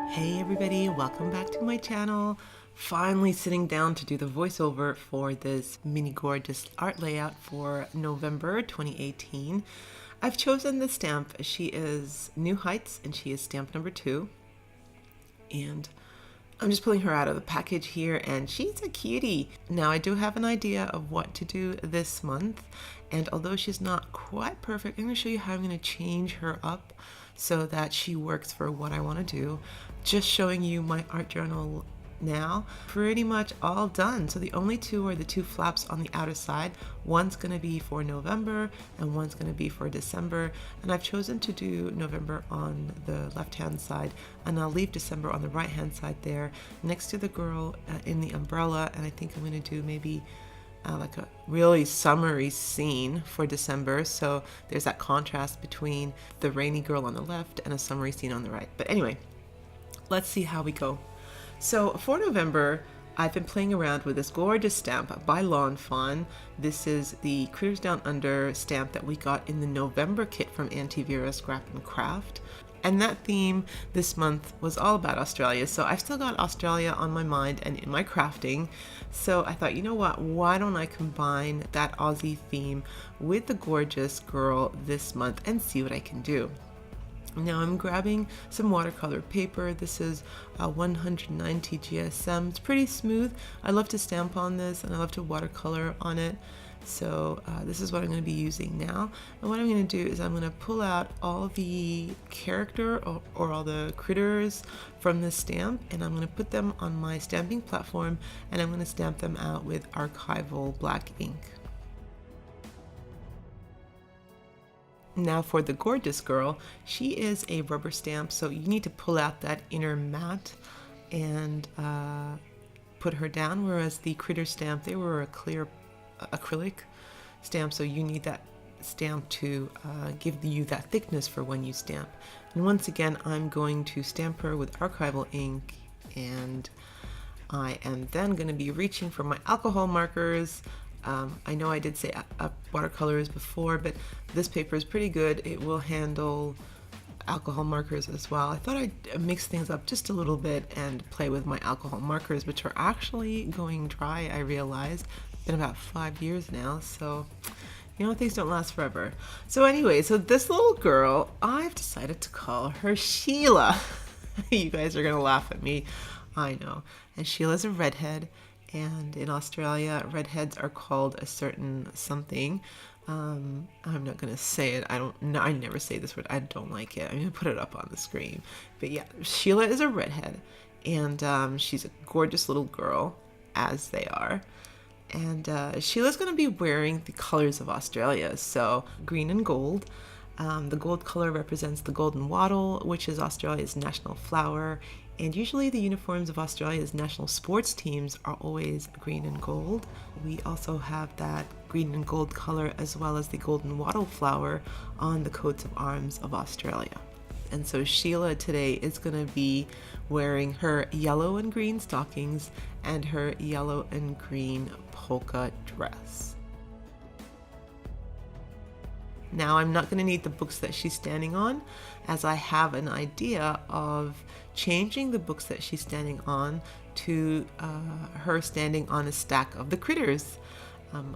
Hey everybody, welcome back to my channel. Finally sitting down to do the voiceover for this mini gorgeous art layout for November 2018. I've chosen the stamp. She is New Heights and she is stamp number 2. And I'm just pulling her out of the package here and she's a cutie. Now I do have an idea of what to do this month, and although she's not quite perfect, I'm going to show you how I'm going to change her up so that she works for what I want to do. Just showing you my art journal now, pretty much all done. So the only two are the two flaps on the outer side. One's going to be for November and one's going to be for December, and I've chosen to do November on the left hand side and I'll leave December on the right hand side there next to the girl in the umbrella. And I think I'm going to do maybe like a really summery scene for December, so there's that contrast between the rainy girl on the left and a summery scene on the right. But anyway, let's see how we go. So for November, I've been playing around with this gorgeous stamp by Fawn. This is the Critters Down Under stamp that we got in the November kit from Aunty Vera Scrap and Craft. And that theme this month was all about Australia. So I've still got Australia on my mind and in my crafting. So I thought, you know what, why don't I combine that Aussie theme with the gorgeous girl this month and see what I can do. Now I'm grabbing some watercolor paper. This is 190 GSM. It's pretty smooth. I love to stamp on this and I love to watercolor on it. So this is what I'm going to be using now. And what I'm going to do is I'm going to pull out all the character or all the critters from this stamp, and I'm going to put them on my stamping platform, and I'm going to stamp them out with archival black ink. Now for the gorgeous girl, she is a rubber stamp, so you need to pull out that inner mat and put her down, whereas the critter stamp, they were a clear acrylic stamp, so you need that stamp to give you that thickness for when you stamp. And once again, I'm going to stamp her with archival ink, and I am then going to be reaching for my alcohol markers. I know I did say watercolors before, but this paper is pretty good. It will handle alcohol markers as well. I thought I'd mix things up just a little bit and play with my alcohol markers, which are actually going dry, I realized. It's been about 5 years now, so you know, things don't last forever. So anyway, so this little girl, I've decided to call her Sheila. You guys are gonna laugh at me, I know. And Sheila's a redhead, and in Australia, redheads are called a certain something. I'm not gonna say it. I never say this word. I don't like it. I'm gonna put it up on the screen. But yeah, Sheila is a redhead, and she's a gorgeous little girl, as they are. And Sheila's gonna be wearing the colors of Australia, so green and gold. The gold color represents the golden wattle, which is Australia's national flower. And usually the uniforms of Australia's national sports teams are always green and gold. We also have that green and gold color as well as the golden wattle flower on the coats of arms of Australia. And so Sheila today is going to be wearing her yellow and green stockings and her yellow and green polka dress. Now I'm not going to need the books that she's standing on, as I have an idea of changing the books that she's standing on to her standing on a stack of the critters.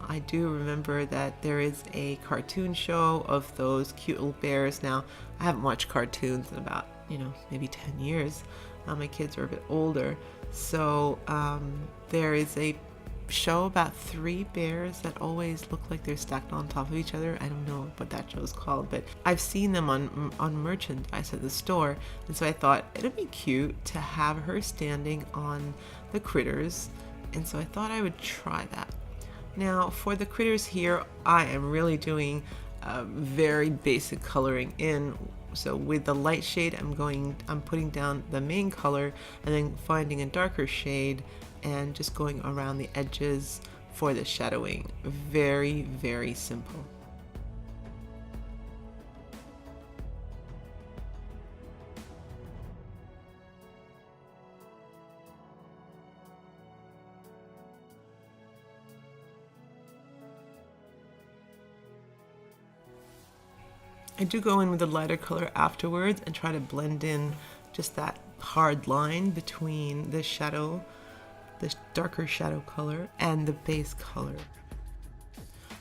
I do remember that there is a cartoon show of those cute little bears. Now, I haven't watched cartoons in about, maybe 10 years. My kids are a bit older. So there is a show about 3 bears that always look like they're stacked on top of each other. I don't know what that show is called, but I've seen them on merchandise at the store, and so I thought it'd be cute to have her standing on the critters, and so I thought I would try that. Now for the critters here, I am really doing very basic coloring in. So with the light shade, I'm putting down the main color and then finding a darker shade and just going around the edges for the shadowing. Very, very simple. I do go in with a lighter color afterwards and try to blend in just that hard line between the shadow, the darker shadow color, and the base color.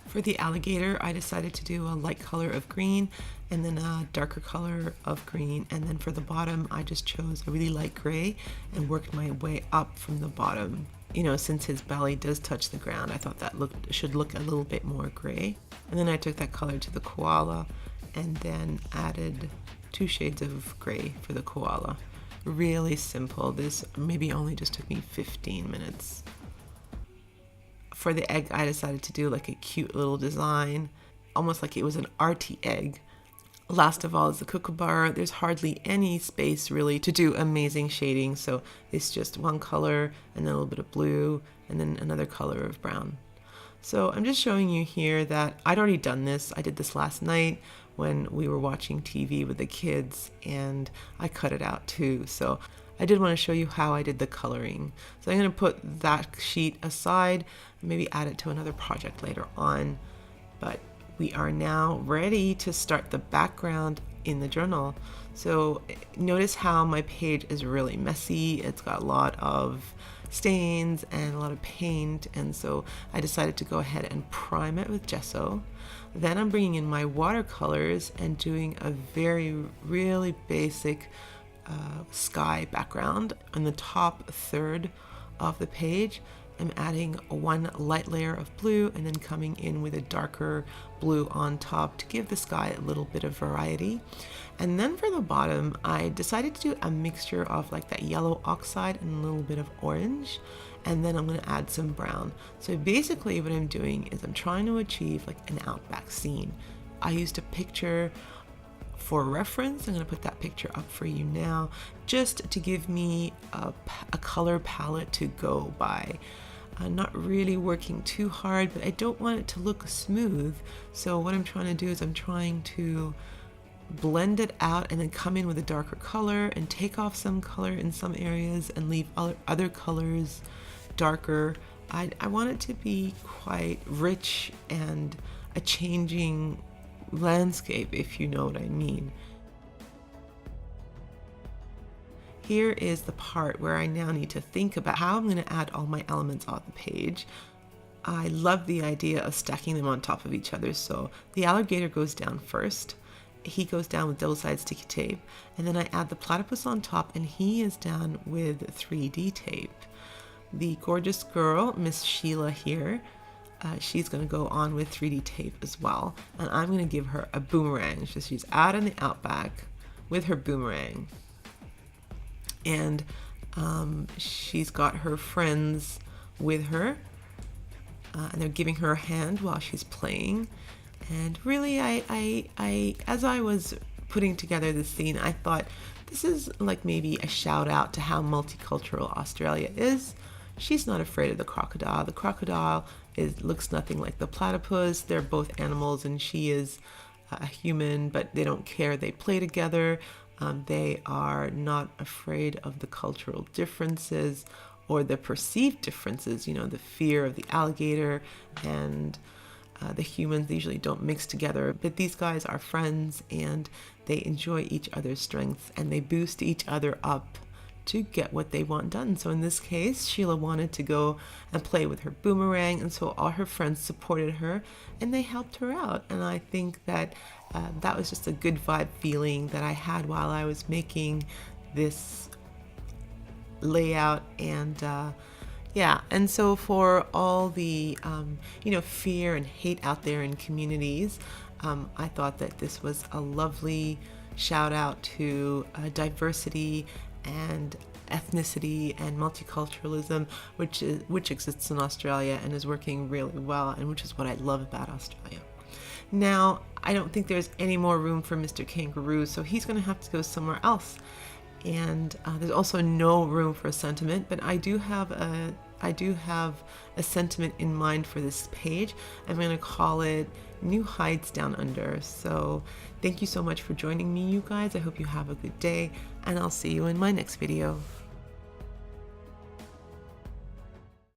For the alligator, I decided to do a light color of green and then a darker color of green. And then for the bottom, I just chose a really light gray and worked my way up from the bottom. You know, since his belly does touch the ground, I thought that should look a little bit more gray. And then I took that color to the koala and then added 2 shades of gray for the koala. Really simple. This maybe only just took me 15 minutes. For the egg, I decided to do like a cute little design, almost like it was an arty egg. Last of all is the kookaburra. There's hardly any space really to do amazing shading, so it's just one color and then a little bit of blue and then another color of brown. So I'm just showing you here that I'd already done this. I did this last night when we were watching TV with the kids, and I cut it out too. So I did want to show you how I did the coloring. So I'm going to put that sheet aside and maybe add it to another project later on. But we are now ready to start the background in the journal. So notice how my page is really messy. It's got a lot of stains and a lot of paint, and so I decided to go ahead and prime it with gesso. Then I'm bringing in my watercolors and doing a really basic sky background. On the top third of the page, I'm adding one light layer of blue and then coming in with a darker blue on top to give the sky a little bit of variety. And then for the bottom, I decided to do a mixture of like that yellow oxide and a little bit of orange. And then I'm going to add some brown. So basically what I'm doing is I'm trying to achieve like an outback scene. I used a picture for reference. I'm going to put that picture up for you now, just to give me a color palette to go by. I'm not really working too hard, but I don't want it to look smooth. So what I'm trying to do is I'm trying to blend it out and then come in with a darker color and take off some color in some areas and leave other colors darker. I want it to be quite rich and a changing landscape, if you know what I mean. Here is the part where I now need to think about how I'm going to add all my elements on the page. I love the idea of stacking them on top of each other. So the alligator goes down first. He goes down with double-sided sticky tape, and then I add the platypus on top, and he is down with 3D tape. The gorgeous girl, Miss Sheila here, she's going to go on with 3D tape as well, and I'm going to give her a boomerang. So she's out in the outback with her boomerang, and she's got her friends with her, and they're giving her a hand while she's playing. And really, I as I was putting together this scene, I thought this is like maybe a shout out to how multicultural Australia is. She's not afraid of the crocodile. The crocodile looks nothing like the platypus. They're both animals, and she is a human, but they don't care. They play together. They are not afraid of the cultural differences or the perceived differences. You know, the fear of the alligator and the humans usually don't mix together, but these guys are friends and they enjoy each other's strengths and they boost each other up to get what they want done. So in this case, Sheila wanted to go and play with her boomerang, and so all her friends supported her and they helped her out. And I think that that was just a good vibe feeling that I had while I was making this layout. And yeah, and so for all the fear and hate out there in communities, I thought that this was a lovely shout out to diversity and ethnicity and multiculturalism, which exists in Australia and is working really well, and which is what I love about Australia. Now, I don't think there's any more room for Mr. Kangaroo, so he's going to have to go somewhere else. And there's also no room for a sentiment, but I do have a sentiment in mind for this page. I'm going to call it New Heights Down Under. So thank you so much for joining me, you guys. I hope you have a good day, and I'll see you in my next video.